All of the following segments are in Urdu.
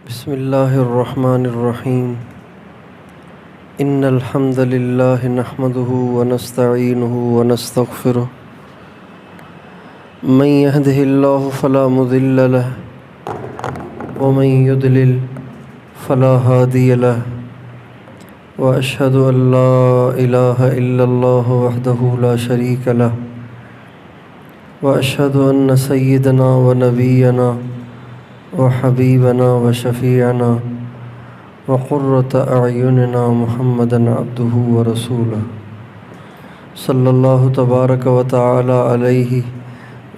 بسم اللہ الرحمن الرحیم ان الحمد للہ نحمده ونستعینه ونستغفره من يهده الله فلا مضل له ومن يضلل فلا هادي له واشهد ان لا اله الا الله وحده لا شريك له واشهد ان سيدنا ونبينا وحبیبنا وشفیعنا وقرۃ اعیننا محمدا عبدہ ورسولہ صلی اللہ تبارک و تعالی علیہ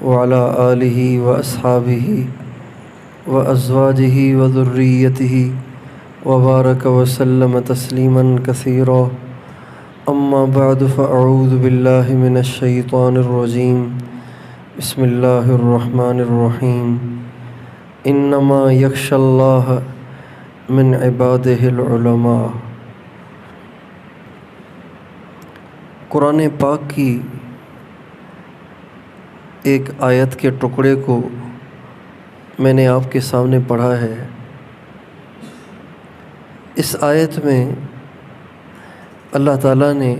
وعلی آلہ واصحابہ وازواجہ وذریتہ وبارک وسلم تسلیما کثیرا اما بعد فاعوذ باللہ من الشیطان الرجیم بسم اللہ الرحمن الرحیم انما یخشی اللہ من عبادہ العلماء۔ قرآن پاک کی ایک آیت کے ٹکڑے کو میں نے آپ کے سامنے پڑھا ہے۔ اس آیت میں اللہ تعالیٰ نے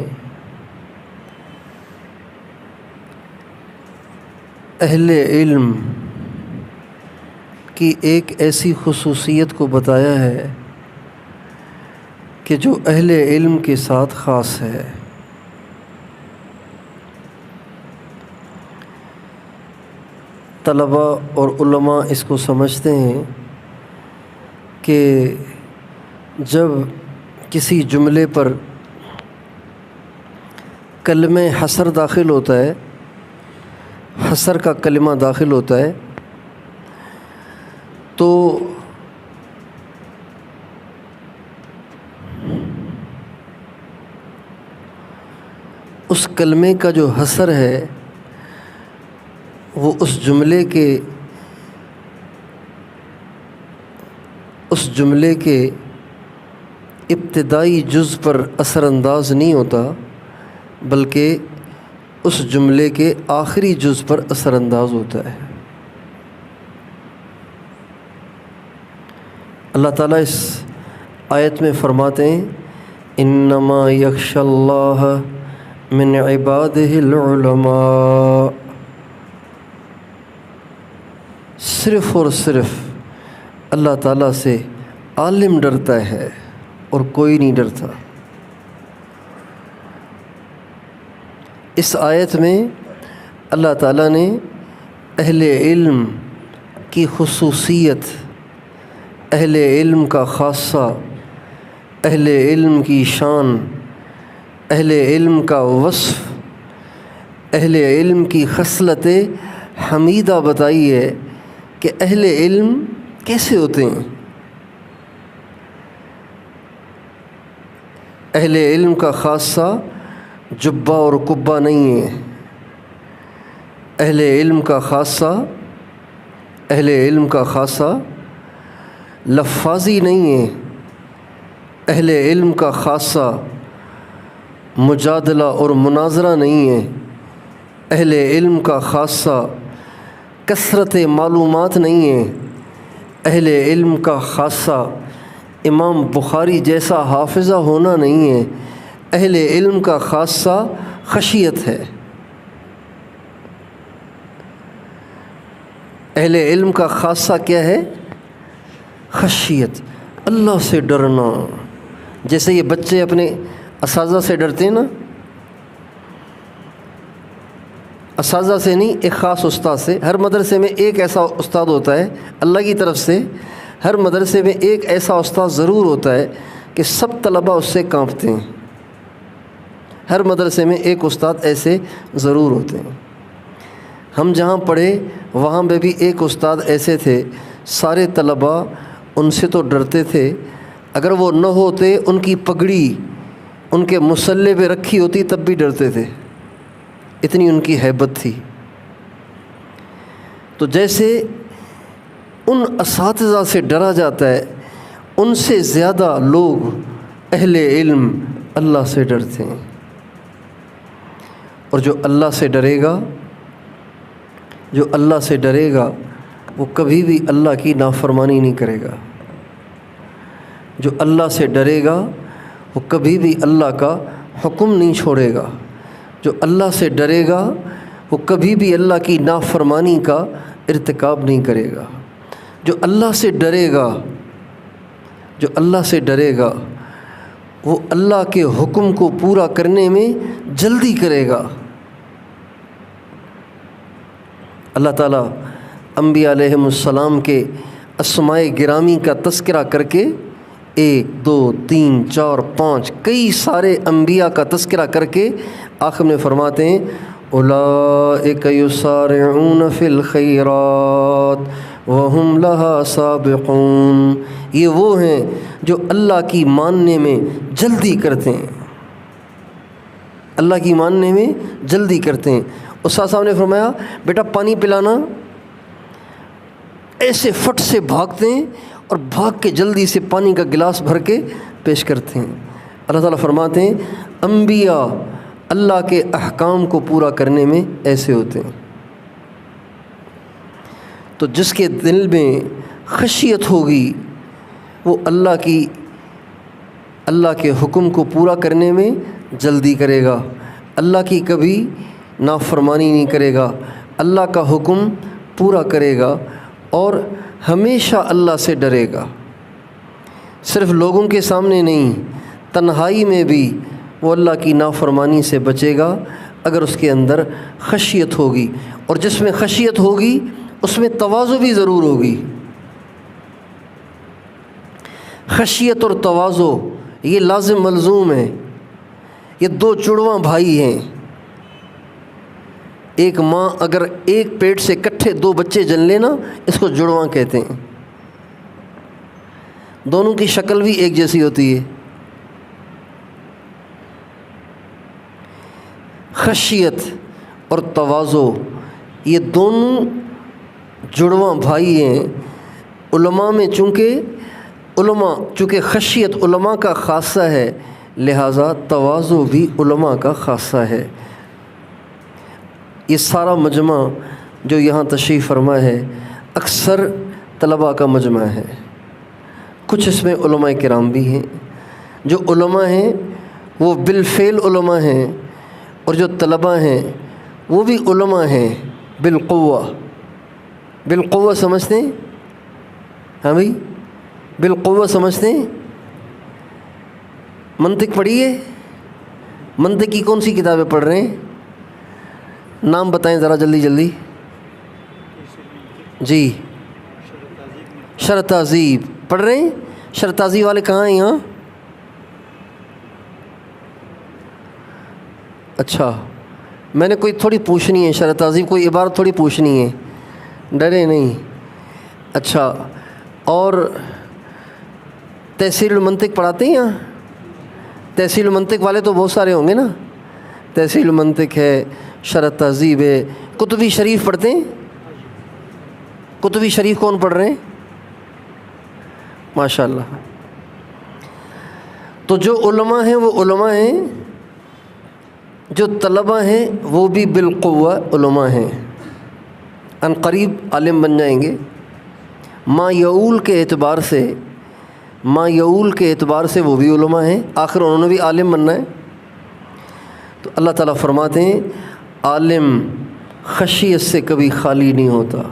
اہل علم کی ایک ایسی خصوصیت کو بتایا ہے کہ جو اہل علم کے ساتھ خاص ہے۔ طلباء اور علماء اس کو سمجھتے ہیں کہ جب کسی جملے پر کلمہ حصر داخل ہوتا ہے، حصر کا کلمہ داخل ہوتا ہے، تو اس کلمے کا جو حصر ہے وہ اس جملے کے ابتدائی جز پر اثر انداز نہیں ہوتا، بلکہ اس جملے کے آخری جز پر اثر انداز ہوتا ہے۔ اللہ تعالیٰ اس آیت میں فرماتے ہیں انما یخشی اللہ من عبادہ العلماء، صرف اور صرف اللہ تعالیٰ سے عالم ڈرتا ہے اور کوئی نہیں ڈرتا۔ اس آیت میں اللہ تعالیٰ نے اہل علم کی خصوصیت، اہل علم کا خاصہ، اہل علم کی شان، اہل علم کا وصف، اہل علم کی خصلت حمیدہ بتائی ہے کہ اہل علم کیسے ہوتے ہیں۔ اہل علم کا خاصہ جبہ اور قبہ نہیں ہے، اہل علم کا خاصہ لفاظی نہیں ہے، اہل علم کا خاصہ مجادلہ اور مناظرہ نہیں ہے، اہل علم کا خاصہ کثرت معلومات نہیں ہے، اہل علم کا خاصہ امام بخاری جیسا حافظہ ہونا نہیں ہے، اہل علم کا خاصہ خشیت ہے۔ اہل علم کا خاصہ کیا ہے؟ خشیت، اللہ سے ڈرنا۔ جیسے یہ بچے اپنے اساتذہ سے ڈرتے ہیں نا، اساتذہ سے نہیں، ایک خاص استاد سے۔ ہر مدرسے میں ایک ایسا استاد ہوتا ہے اللہ کی طرف سے، ہر مدرسے میں ایک ایسا استاد ضرور ہوتا ہے کہ سب طلباء اس سے کانپتے ہیں۔ ہر مدرسے میں ایک استاد ایسے ضرور ہوتے ہیں۔ ہم جہاں پڑھے وہاں پہ بھی ایک استاد ایسے تھے، سارے طلباء ان سے تو ڈرتے تھے، اگر وہ نہ ہوتے، ان کی پگڑی ان کے مصلے پہ رکھی ہوتی تب بھی ڈرتے تھے، اتنی ان کی ہیبت تھی۔ تو جیسے ان اساتذہ سے ڈرا جاتا ہے، ان سے زیادہ لوگ اہل علم اللہ سے ڈرتے ہیں۔ اور جو اللہ سے ڈرے گا وہ کبھی بھی اللہ کی نافرمانی نہیں کرے گا۔ جو اللہ سے ڈرے گا وہ کبھی بھی اللہ کا حکم نہیں چھوڑے گا، جو اللہ سے ڈرے گا وہ کبھی بھی اللہ کی نافرمانی کا ارتکاب نہیں کرے گا، جو اللہ سے ڈرے گا، جو اللہ سے ڈرے گا وہ اللہ کے حکم کو پورا کرنے میں جلدی کرے گا۔ اللہ تعالیٰ انبیاء علیہم السلام کے اسماء گرامی کا تذکرہ کر کے 1 2 3 4 5 کئی سارے انبیاء کا تذکرہ کر کے آخر میں فرماتے ہیں اولئک یسارعون فی الخیرات وہم لہا سابقون، یہ وہ ہیں جو اللہ کی ماننے میں جلدی کرتے ہیں، اللہ کی ماننے میں جلدی کرتے ہیں۔ استاد صاحب نے فرمایا بیٹا پانی پلانا، ایسے فٹ سے بھاگتے ہیں اور بھاگ کے جلدی سے پانی کا گلاس بھر کے پیش کرتے ہیں۔ اللہ تعالیٰ فرماتے ہیں انبیاء اللہ کے احکام کو پورا کرنے میں ایسے ہوتے ہیں۔ تو جس کے دل میں خشیت ہوگی وہ اللہ کے حکم کو پورا کرنے میں جلدی کرے گا، اللہ کی کبھی نافرمانی نہیں کرے گا، اللہ کا حکم پورا کرے گا اور ہمیشہ اللہ سے ڈرے گا، صرف لوگوں کے سامنے نہیں، تنہائی میں بھی وہ اللہ کی نافرمانی سے بچے گا اگر اس کے اندر خشیت ہوگی، اور جس میں خشیت ہوگی اس میں تواضع بھی ضرور ہوگی۔ خشیت اور تواضع یہ لازم ملزوم ہے، یہ 2 جڑواں بھائی ہیں۔ ایک ماں اگر ایک پیٹ سے اکٹھے 2 بچے جن لے نا اس کو جڑواں کہتے ہیں، دونوں کی شکل بھی ایک جیسی ہوتی ہے۔ خشیت اور تواضع یہ دونوں جڑواں بھائی ہیں۔ علماء میں چونکہ خشیت علماء کا خاصہ ہے، لہٰذا تواضع بھی علماء کا خاصہ ہے۔ یہ سارا مجمع جو یہاں تشریف فرما ہے اکثر طلباء کا مجمع ہے، کچھ اس میں علماء کرام بھی ہیں، جو علماء ہیں وہ بالفعل علماء ہیں، اور جو طلباء ہیں وہ بھی علماء ہیں بالقوہ۔ بالقوہ سمجھتے ہیں؟ ہاں بھائی بالقوہ سمجھتے ہیں؟ منطق پڑھی ہے؟ منطق کی کون سی کتابیں پڑھ رہے ہیں؟ نام بتائیں ذرا جلدی جلدی۔ جی شرح تہذیب پڑھ رہے ہیں؟ شرح تہذیب والے کہاں ہیں یہاں؟ اچھا میں نے کوئی تھوڑی پوچھنی ہے، شرح تہذیب کوئی عبارت تھوڑی پوچھنی ہے، ڈرے نہیں۔ اچھا اور تحصیل المنطق پڑھاتے ہیں یہاں؟ تحصیل المنطق والے تو بہت سارے ہوں گے نا، تحصیل المنطق ہے، شرح تہذیب ہے، کتبی شریف پڑھتے ہیں؟ کتبی شریف کون پڑھ رہے ہیں؟ ماشاء اللہ۔ تو جو علماء ہیں وہ علماء ہیں، جو طلباء ہیں وہ بھی بالقوہ علماء ہیں، ان قریب عالم بن جائیں گے۔ ما یعول کے اعتبار سے وہ بھی علماء ہیں، آخر انہوں نے بھی عالم بننا ہے۔ تو اللہ تعالیٰ فرماتے ہیں عالم خشیت سے کبھی خالی نہیں ہوتا،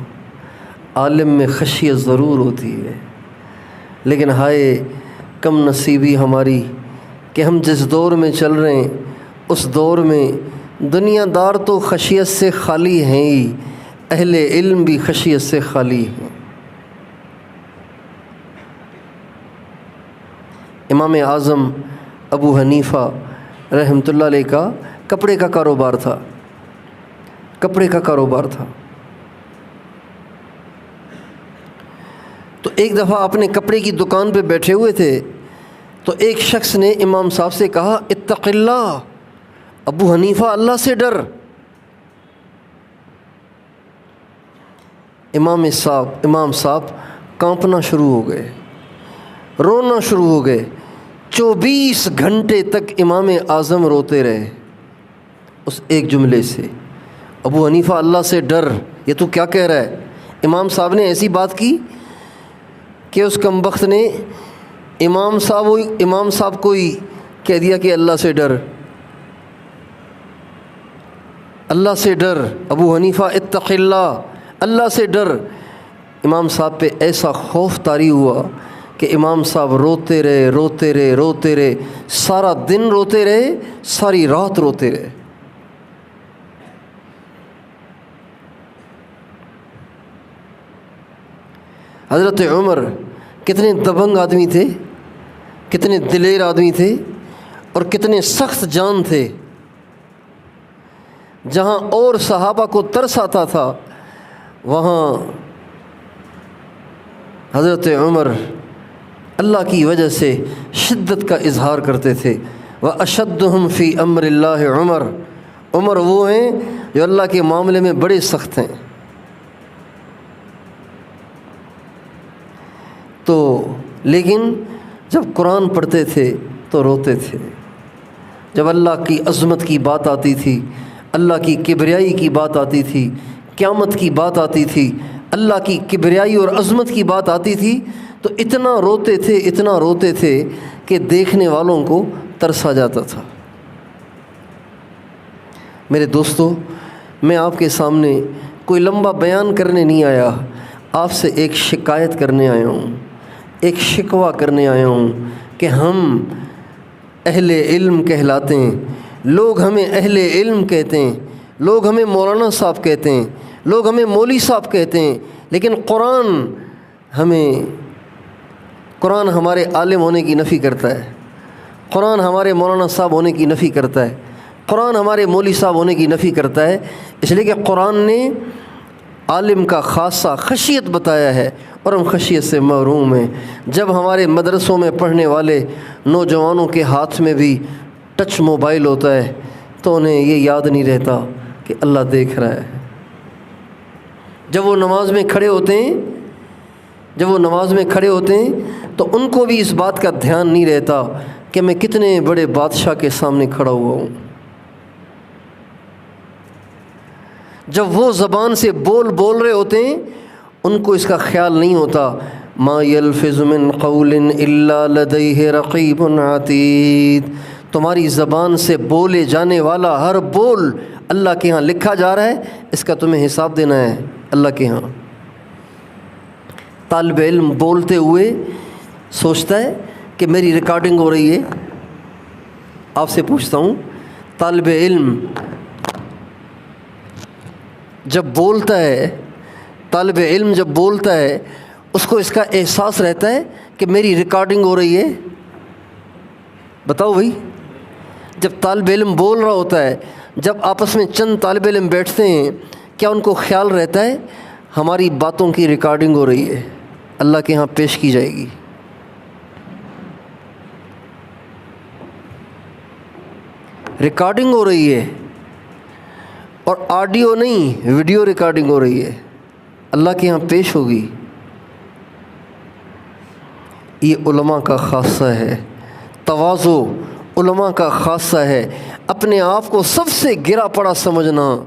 عالم میں خشیت ضرور ہوتی ہے، لیکن ہائے کم نصیبی ہماری کہ ہم جس دور میں چل رہے ہیں اس دور میں دنیا دار تو خشیت سے خالی ہیں ہی، اہل علم بھی خشیت سے خالی ہیں۔ امام اعظم ابو حنیفہ رحمۃ اللہ علیہ کا کپڑے کا کاروبار تھا۔ تو ایک دفعہ اپنے کپڑے کی دکان پہ بیٹھے ہوئے تھے تو ایک شخص نے امام صاحب سے کہا اتق اللہ، ابو حنیفہ اللہ سے ڈر۔ امام صاحب کانپنا شروع ہو گئے، رونا شروع ہو گئے، 24 گھنٹے تک امام اعظم روتے رہے اس ایک جملے سے، ابو حنیفہ اللہ سے ڈر، یہ تو کیا کہہ رہا ہے؟ امام صاحب نے ایسی بات کی کہ اس کمبخت نے امام صاحب کو ہی کہہ دیا کہ اللہ سے ڈر، اللہ سے ڈر، ابو حنیفہ اتق اللہ، اللہ سے ڈر۔ امام صاحب پہ ایسا خوف طاری ہوا کہ امام صاحب روتے رہے، سارا دن روتے رہے، ساری رات روتے رہے۔ حضرت عمر کتنے دبنگ آدمی تھے، کتنے دلیر آدمی تھے، اور کتنے سخت جان تھے۔ جہاں اور صحابہ کو ترس آتا تھا، وہاں حضرت عمر اللہ کی وجہ سے شدت کا اظہار کرتے تھے۔ وَأَشَدُّهُمْ فِي أَمْرِ اللَّهِ عمر وہ ہیں جو اللہ کے معاملے میں بڑے سخت ہیں۔ تو لیکن جب قرآن پڑھتے تھے تو روتے تھے، جب اللہ کی عظمت کی بات آتی تھی، اللہ کی کبریائی کی بات آتی تھی، قیامت کی بات آتی تھی، اللہ کی کبریائی اور عظمت کی بات آتی تھی، تو اتنا روتے تھے کہ دیکھنے والوں کو ترس آ جاتا تھا۔ میرے دوستو، میں آپ کے سامنے کوئی لمبا بیان کرنے نہیں آیا، آپ سے ایک شکایت کرنے آیا ہوں، ایک شکوہ کرنے آیا ہوں کہ ہم اہل علم کہلاتے ہیں، لوگ ہمیں اہل علم کہتے ہیں، لوگ ہمیں مولانا صاحب کہتے ہیں، لوگ ہمیں مولوی صاحب کہتے ہیں، لیکن قرآن ہمارے عالم ہونے کی نفی کرتا ہے، قرآن ہمارے مولانا صاحب ہونے کی نفی کرتا ہے، قرآن ہمارے مولوی صاحب ہونے کی نفی کرتا ہے، اس لیے کہ قرآن نے عالم کا خاصہ خشیت بتایا ہے، اور ہم خشیت سے محروم ہیں۔ جب ہمارے مدرسوں میں پڑھنے والے نوجوانوں کے ہاتھ میں بھی ٹچ موبائل ہوتا ہے تو انہیں یہ یاد نہیں رہتا کہ اللہ دیکھ رہا ہے۔ جب وہ نماز میں کھڑے ہوتے ہیں تو ان کو بھی اس بات کا دھیان نہیں رہتا کہ میں کتنے بڑے بادشاہ کے سامنے کھڑا ہوا ہوں۔ جب وہ زبان سے بول رہے ہوتے ہیں، ان کو اس کا خیال نہیں ہوتا، ما یلفظ من قول الا لدیہ رقیب عتید، تمہاری زبان سے بولے جانے والا ہر بول اللہ کے ہاں لکھا جا رہا ہے، اس کا تمہیں حساب دینا ہے اللہ کے ہاں۔ طالب علم بولتے ہوئے سوچتا ہے کہ میری ریکارڈنگ ہو رہی ہے۔ آپ سے پوچھتا ہوں، طالب علم جب بولتا ہے اس کو اس کا احساس رہتا ہے کہ میری ریکارڈنگ ہو رہی ہے؟ بتاؤ بھائی، جب طالب علم بول رہا ہوتا ہے، جب آپس میں چند طالب علم بیٹھتے ہیں، کیا ان کو خیال رہتا ہے ہماری باتوں کی ریکارڈنگ ہو رہی ہے، اللہ کے ہاں پیش کی جائے گی؟ ریکارڈنگ ہو رہی ہے، اور آڈیو نہیں، ویڈیو ریکارڈنگ ہو رہی ہے، اللہ کے ہاں پیش ہوگی۔ یہ علماء کا خاصہ ہے، تواضع علماء کا خاصہ ہے۔ اپنے آپ کو سب سے گرا پڑا سمجھنا،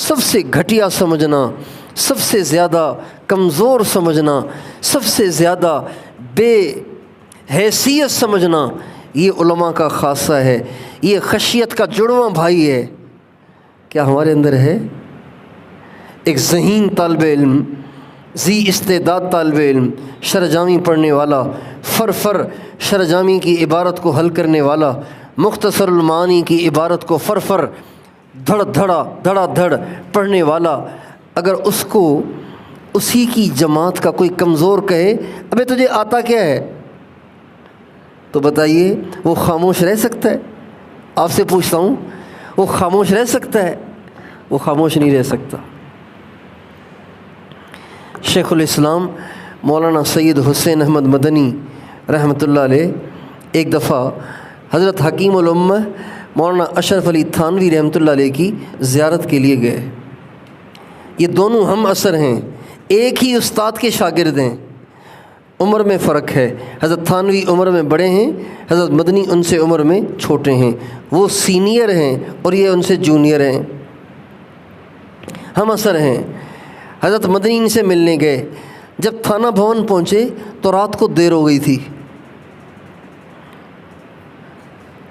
سب سے گھٹیا سمجھنا، سب سے زیادہ کمزور سمجھنا، سب سے زیادہ بے حیثیت سمجھنا، یہ علماء کا خاصہ ہے، یہ خشیت کا جڑواں بھائی ہے۔ کیا ہمارے اندر ہے؟ ایک ذہین طالب علم، ذی استعداد طالب علم، شرجامی پڑھنے والا، فر شرجامی کی عبارت کو حل کرنے والا، مختصر المعانی کی عبارت کو فر دھڑا دھڑ پڑھنے والا، اگر اس کو اسی کی جماعت کا کوئی کمزور کہے ابے تجھے آتا کیا ہے، تو بتائیے وہ خاموش رہ سکتا ہے؟ آپ سے پوچھتا ہوں، وہ خاموش رہ سکتا ہے؟ وہ خاموش نہیں رہ سکتا۔ شیخ الاسلام مولانا سید حسین احمد مدنی رحمۃ اللہ علیہ ایک دفعہ حضرت حکیم الامہ مولانا اشرف علی تھانوی رحمۃ اللہ علیہ کی زیارت کے لیے گئے۔ یہ دونوں ہم عصر ہیں، ایک ہی استاد کے شاگرد ہیں، عمر میں فرق ہے، حضرت تھانوی عمر میں بڑے ہیں، حضرت مدنی ان سے عمر میں چھوٹے ہیں، وہ سینئر ہیں اور یہ ان سے جونیئر ہیں، ہم عصر ہیں۔ حضرت مدنی ان سے ملنے گئے، جب تھانہ بھون پہنچے تو رات کو دیر ہو گئی تھی،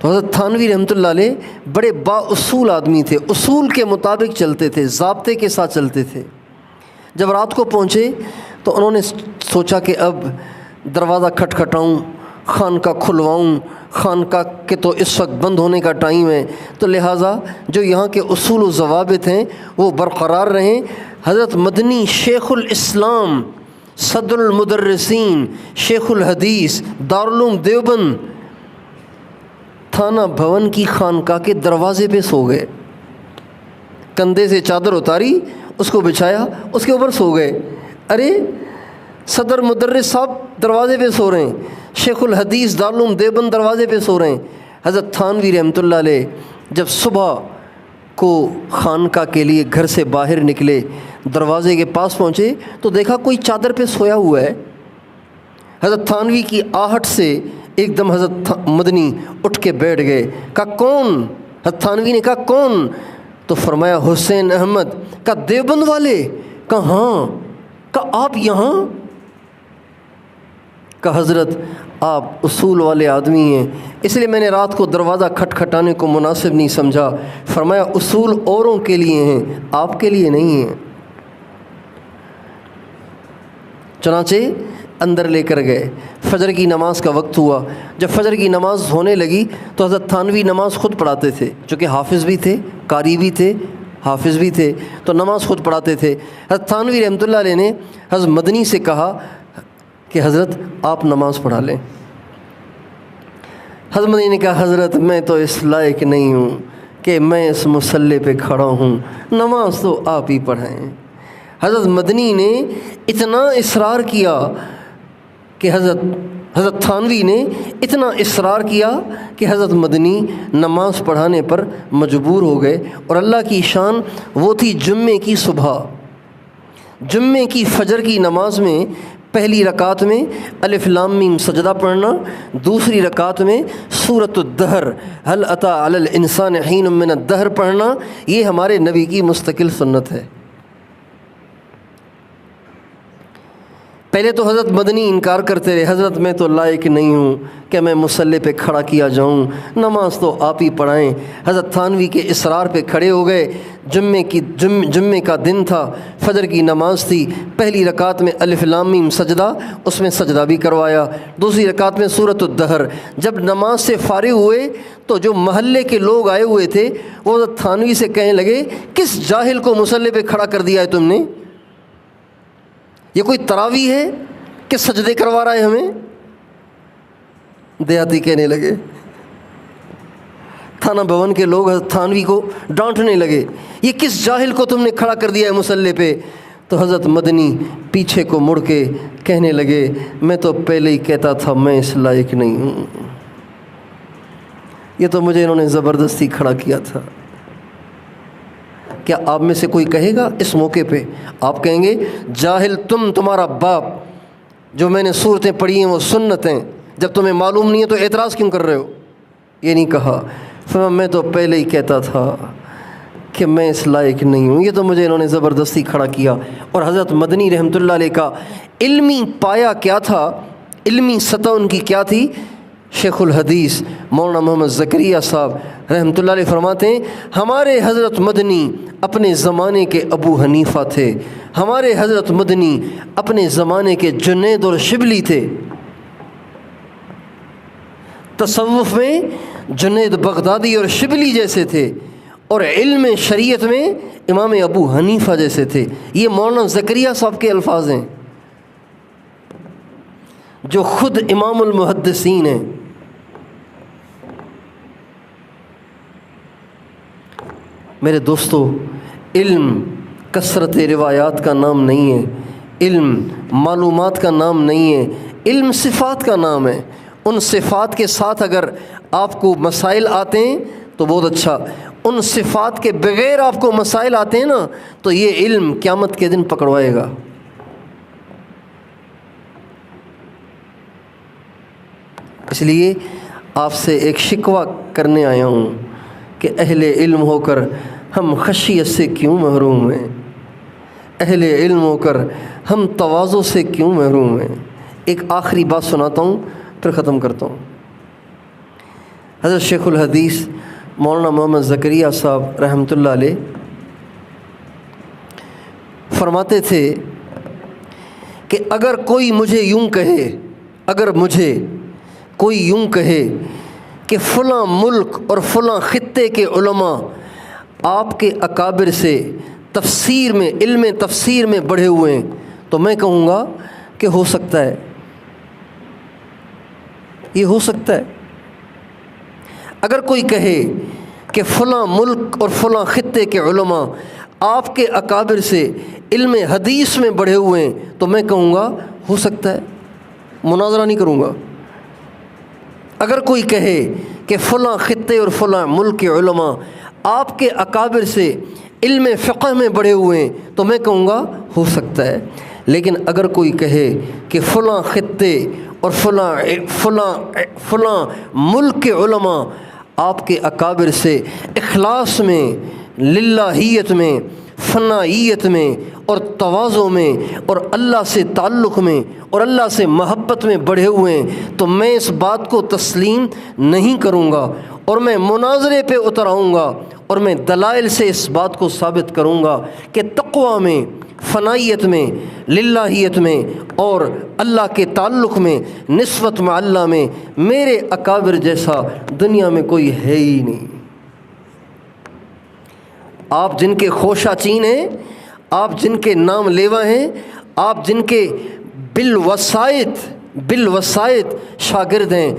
تو حضرت تھانوی رحمۃ اللہ علیہ بڑے با اصول آدمی تھے، اصول کے مطابق چلتے تھے، ضابطے کے ساتھ چلتے تھے۔ جب رات کو پہنچے تو انہوں نے سوچا کہ اب دروازہ کھٹکھٹاؤں، خانقاہ کھلواؤں، خانقاہ کے تو اس وقت بند ہونے کا ٹائم ہے، تو لہٰذا جو یہاں کے اصول و ضوابط ہیں وہ برقرار رہیں۔ حضرت مدنی شیخ الاسلام، صدر المدرسین، شیخ الحدیث، دارالعلوم دیوبند، تھانہ بھون کی خانقاہ کے دروازے پہ سو گئے۔ کندھے سے چادر اتاری، اس کو بچھایا، اس کے اوپر سو گئے۔ ارے صدر مدرس صاحب دروازے پہ سو رہے ہیں، شیخ الحدیث دارالعلوم دیوبند دروازے پہ سو رہے ہیں۔ حضرت تھانوی رحمۃ اللہ علیہ جب صبح کو خانقاہ کے لیے گھر سے باہر نکلے، دروازے کے پاس پہنچے تو دیکھا کوئی چادر پہ سویا ہوا ہے۔ حضرت تھانوی کی آہٹ سے ایک دم حضرت مدنی اٹھ کے بیٹھ گئے، کہا کون؟ حضرت تھانوی نے کہا کون؟ تو فرمایا حسین احمد۔ کہا دیوبند والے؟ کہا ہاں۔ کہا آپ یہاں؟ کہا حضرت آپ اصول والے آدمی ہیں، اس لیے میں نے رات کو دروازہ کھٹکھٹانے کو مناسب نہیں سمجھا۔ فرمایا اصول اوروں کے لیے ہیں، آپ کے لیے نہیں ہیں۔ چنانچہ اندر لے کر گئے۔ فجر کی نماز کا وقت ہوا۔ جب فجر کی نماز ہونے لگی تو حضرت تھانوی نماز خود پڑھاتے تھے، چونکہ حافظ بھی تھے، قاری بھی تھے، حافظ بھی تھے، تو نماز خود پڑھاتے تھے۔ حضرت تھانوی رحمۃ اللہ علیہ نے حضرت مدنی سے کہا کہ حضرت آپ نماز پڑھا لیں۔ حضرت مدنی نے کہا حضرت میں تو اس لائق نہیں ہوں کہ میں اس مصلی پہ کھڑا ہوں، نماز تو آپ ہی پڑھائیں۔ حضرت مدنی نے اتنا اصرار کیا کہ حضرت تھانوی نے اتنا اصرار کیا کہ حضرت مدنی نماز پڑھانے پر مجبور ہو گئے۔ اور اللہ کی شان وہ تھی جمعے کی صبح، جمعے کی فجر کی نماز میں پہلی رکعت میں الف لام میم سجدہ پڑھنا، دوسری رکعت میں سورۃ الدہر هل اتی علی الانسان حین من الدہر پڑھنا، یہ ہمارے نبی کی مستقل سنت ہے۔ پہلے تو حضرت مدنی انکار کرتے رہے، حضرت میں تو لائق نہیں ہوں کہ میں مصلی پہ کھڑا کیا جاؤں، نماز تو آپ ہی پڑھائیں۔ حضرت تھانوی کے اصرار پہ کھڑے ہو گئے۔ جمعے کا دن تھا، فجر کی نماز تھی، پہلی رکعت میں الف لام میم سجدہ، اس میں سجدہ بھی کروایا، دوسری رکعت میں سورۃ الدہر۔ جب نماز سے فارغ ہوئے تو جو محلے کے لوگ آئے ہوئے تھے وہ حضرت تھانوی سے کہنے لگے کس جاہل کو مصلی پہ کھڑا کر دیا ہے تم نے؟ یہ کوئی تراویح ہے کہ سجدے کروا رہا ہے ہمیں؟ دیہاتی کہنے لگے، تھانہ بھون کے لوگ حضرت تھانوی کو ڈانٹنے لگے، یہ کس جاہل کو تم نے کھڑا کر دیا ہے مصلی پہ؟ تو حضرت مدنی پیچھے کو مڑ کے کہنے لگے میں تو پہلے ہی کہتا تھا میں اس لائق نہیں ہوں، یہ تو مجھے انہوں نے زبردستی کھڑا کیا تھا۔ کیا آپ میں سے کوئی کہے گا اس موقع پہ؟ آپ کہیں گے جاہل تم، تمہارا باپ، جو میں نے صورتیں پڑھی ہیں وہ سنت ہیں، جب تمہیں معلوم نہیں ہے تو اعتراض کیوں کر رہے ہو؟ یہ نہیں کہا، فرمایا میں تو پہلے ہی کہتا تھا کہ میں اس لائق نہیں ہوں، یہ تو مجھے انہوں نے زبردستی کھڑا کیا۔ اور حضرت مدنی رحمۃ اللہ علیہ کا علمی پایہ کیا تھا، علمی سطح ان کی کیا تھی؟ شیخ الحدیث مولانا محمد زکریا صاحب رحمۃ اللہ علیہ فرماتے ہیں ہمارے حضرت مدنی اپنے زمانے کے ابو حنیفہ تھے، ہمارے حضرت مدنی اپنے زمانے کے جنید اور شبلی تھے۔ تصوف میں جنید بغدادی اور شبلی جیسے تھے، اور علم شریعت میں امام ابو حنیفہ جیسے تھے۔ یہ مولانا زکریا صاحب کے الفاظ ہیں جو خود امام المحدثین ہیں۔ میرے دوستو، علم کثرت روایات کا نام نہیں ہے، علم معلومات کا نام نہیں ہے، علم صفات کا نام ہے۔ ان صفات کے ساتھ اگر آپ کو مسائل آتے ہیں تو بہت اچھا، ان صفات کے بغیر آپ کو مسائل آتے ہیں نا تو یہ علم قیامت کے دن پکڑوائے گا۔ اس لیے آپ سے ایک شکوہ کرنے آیا ہوں کہ اہل علم ہو کر ہم خشیت سے کیوں محروم ہیں، اہل علم ہو کر ہم تواضع سے کیوں محروم ہیں۔ ایک آخری بات سناتا ہوں پھر ختم کرتا ہوں۔ حضرت شیخ الحدیث مولانا محمد زکریا صاحب رحمۃ اللہ علیہ فرماتے تھے کہ اگر کوئی مجھے یوں کہے، اگر مجھے کوئی یوں کہے کہ فلاں ملک اور فلاں خطے کے علماء آپ کے اکابر سے تفسیر میں، علم تفسیر میں بڑھے ہوئے ہیں، تو میں کہوں گا کہ ہو سکتا ہے، یہ ہو سکتا ہے۔ اگر کوئی کہے کہ فلاں ملک اور فلاں خطے کے علماء آپ کے اکابر سے علم حدیث میں بڑھے ہوئے ہیں، تو میں کہوں گا ہو سکتا ہے، مناظرہ نہیں کروں گا۔ اگر کوئی کہے کہ فلاں خطے اور فلاں ملک کے علماء آپ کے اکابر سے علم فقہ میں بڑھے ہوئے ہیں، تو میں کہوں گا ہو سکتا ہے۔ لیکن اگر کوئی کہے کہ فلاں خطے اور فلاں ملک کے علماء آپ کے اکابر سے اخلاص میں، للہیت میں، فنائیت میں اور تواضع میں اور اللہ سے تعلق میں اور اللہ سے محبت میں بڑھے ہوئے ہیں، تو میں اس بات کو تسلیم نہیں کروں گا، اور میں مناظرے پہ اتر آؤں گا، اور میں دلائل سے اس بات کو ثابت کروں گا کہ تقویٰ میں، فنائیت میں، للہیت میں اور اللہ کے تعلق میں، نسبت مع اللہ میں میرے اکابر جیسا دنیا میں کوئی ہے ہی نہیں۔ آپ جن کے خوشہ چین ہیں، آپ جن کے نام لیوا ہیں، آپ جن کے بالوسائط شاگرد ہیں،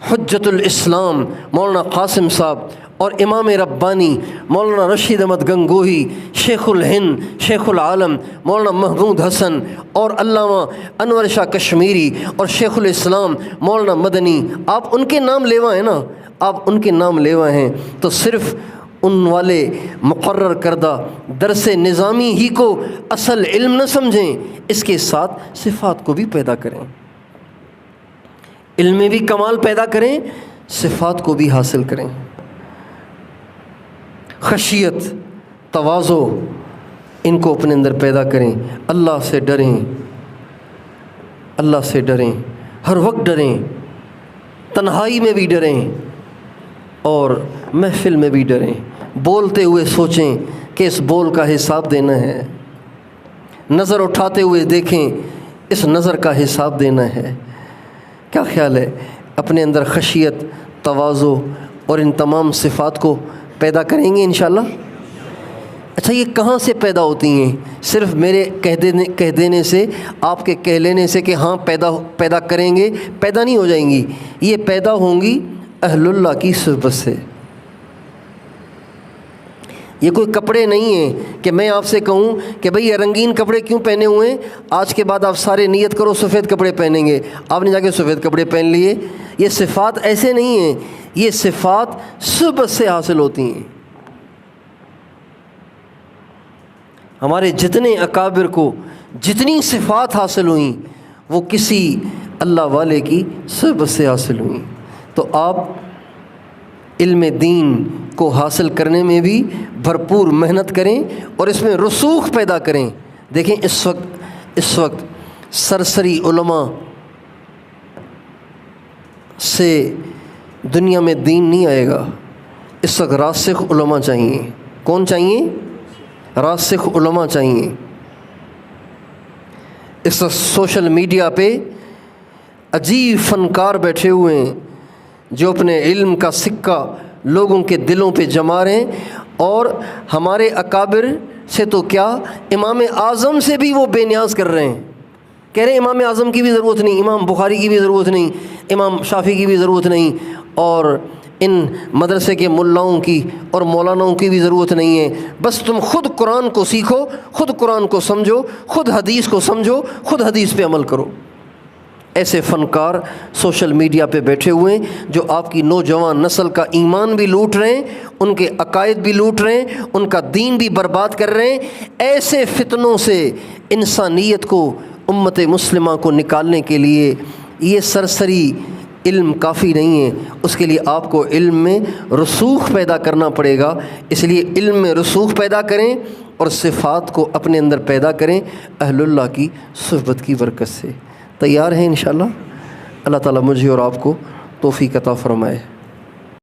حجت الاسلام مولانا قاسم صاحب اور امام ربانی مولانا رشید احمد گنگوہی، شیخ الہند، شیخ العالم مولانا محمود حسن اور علامہ انور شاہ کشمیری اور شیخ الاسلام مولانا مدنی، آپ ان کے نام لیوا ہیں نا، آپ ان کے نام لیوا ہیں، تو صرف ان والے مقرر کردہ درس نظامی ہی کو اصل علم نہ سمجھیں، اس کے ساتھ صفات کو بھی پیدا کریں، علم میں بھی کمال پیدا کریں، صفات کو بھی حاصل کریں۔ خشیت، تواضع ان کو اپنے اندر پیدا کریں، اللہ سے ڈریں، اللہ سے ڈریں، ہر وقت ڈریں، تنہائی میں بھی ڈریں اور محفل میں بھی ڈریں، بولتے ہوئے سوچیں کہ اس بول کا حساب دینا ہے، نظر اٹھاتے ہوئے دیکھیں اس نظر کا حساب دینا ہے۔ کیا خیال ہے؟ اپنے اندر خشیت، تواضع اور ان تمام صفات کو پیدا کریں گے انشاءاللہ۔ اچھا، یہ کہاں سے پیدا ہوتی ہیں؟ صرف میرے کہہ دینے سے، آپ کے کہہ لینے سے کہ ہاں پیدا کریں گے، پیدا نہیں ہو جائیں گی، یہ پیدا ہوں گی اہل اللہ کی صحبت سے۔ یہ کوئی کپڑے نہیں ہیں کہ میں آپ سے کہوں کہ بھئی یہ رنگین کپڑے کیوں پہنے ہوئے ہیں، آج کے بعد آپ سارے نیت کرو سفید کپڑے پہنیں گے، آپ نے جا کے سفید کپڑے پہن لیے۔ یہ صفات ایسے نہیں ہیں، یہ صفات صحبت سے حاصل ہوتی ہیں۔ ہمارے جتنے اکابر کو جتنی صفات حاصل ہوئیں وہ کسی اللہ والے کی صحبت سے حاصل ہوئیں۔ تو آپ علم دین کو حاصل کرنے میں بھی بھرپور محنت کریں اور اس میں رسوخ پیدا کریں۔ دیکھیں اس وقت سرسری علماء سے دنیا میں دین نہیں آئے گا، اس وقت راسخ علماء چاہیے۔ کون چاہیے؟ راسخ علماء چاہیے۔ اس وقت سوشل میڈیا پہ عجیب فنکار بیٹھے ہوئے ہیں جو اپنے علم کا سکہ لوگوں کے دلوں پہ جما رہے ہیں، اور ہمارے اکابر سے تو کیا، امام اعظم سے بھی وہ بے نیاز کر رہے ہیں، کہہ رہے ہیں امام اعظم کی بھی ضرورت نہیں، امام بخاری کی بھی ضرورت نہیں، امام شافعی کی بھی ضرورت نہیں، اور ان مدرسے کے ملاؤں کی اور مولاناؤں کی بھی ضرورت نہیں ہے، بس تم خود قرآن کو سیکھو، خود قرآن کو سمجھو، خود حدیث کو سمجھو، خود حدیث پہ عمل کرو۔ ایسے فنکار سوشل میڈیا پہ بیٹھے ہوئے ہیں جو آپ کی نوجوان نسل کا ایمان بھی لوٹ رہے ہیں، ان کے عقائد بھی لوٹ رہے ہیں، ان کا دین بھی برباد کر رہے ہیں۔ ایسے فتنوں سے انسانیت کو، امت مسلمہ کو نکالنے کے لیے یہ سرسری علم کافی نہیں ہے، اس کے لیے آپ کو علم میں رسوخ پیدا کرنا پڑے گا۔ اس لیے علم میں رسوخ پیدا کریں اور صفات کو اپنے اندر پیدا کریں اہل اللہ کی صحبت کی برکت سے۔ تیار ہیں انشاءاللہ؟ اللہ تعالیٰ مجھے اور آپ کو توفیق عطا فرمائے۔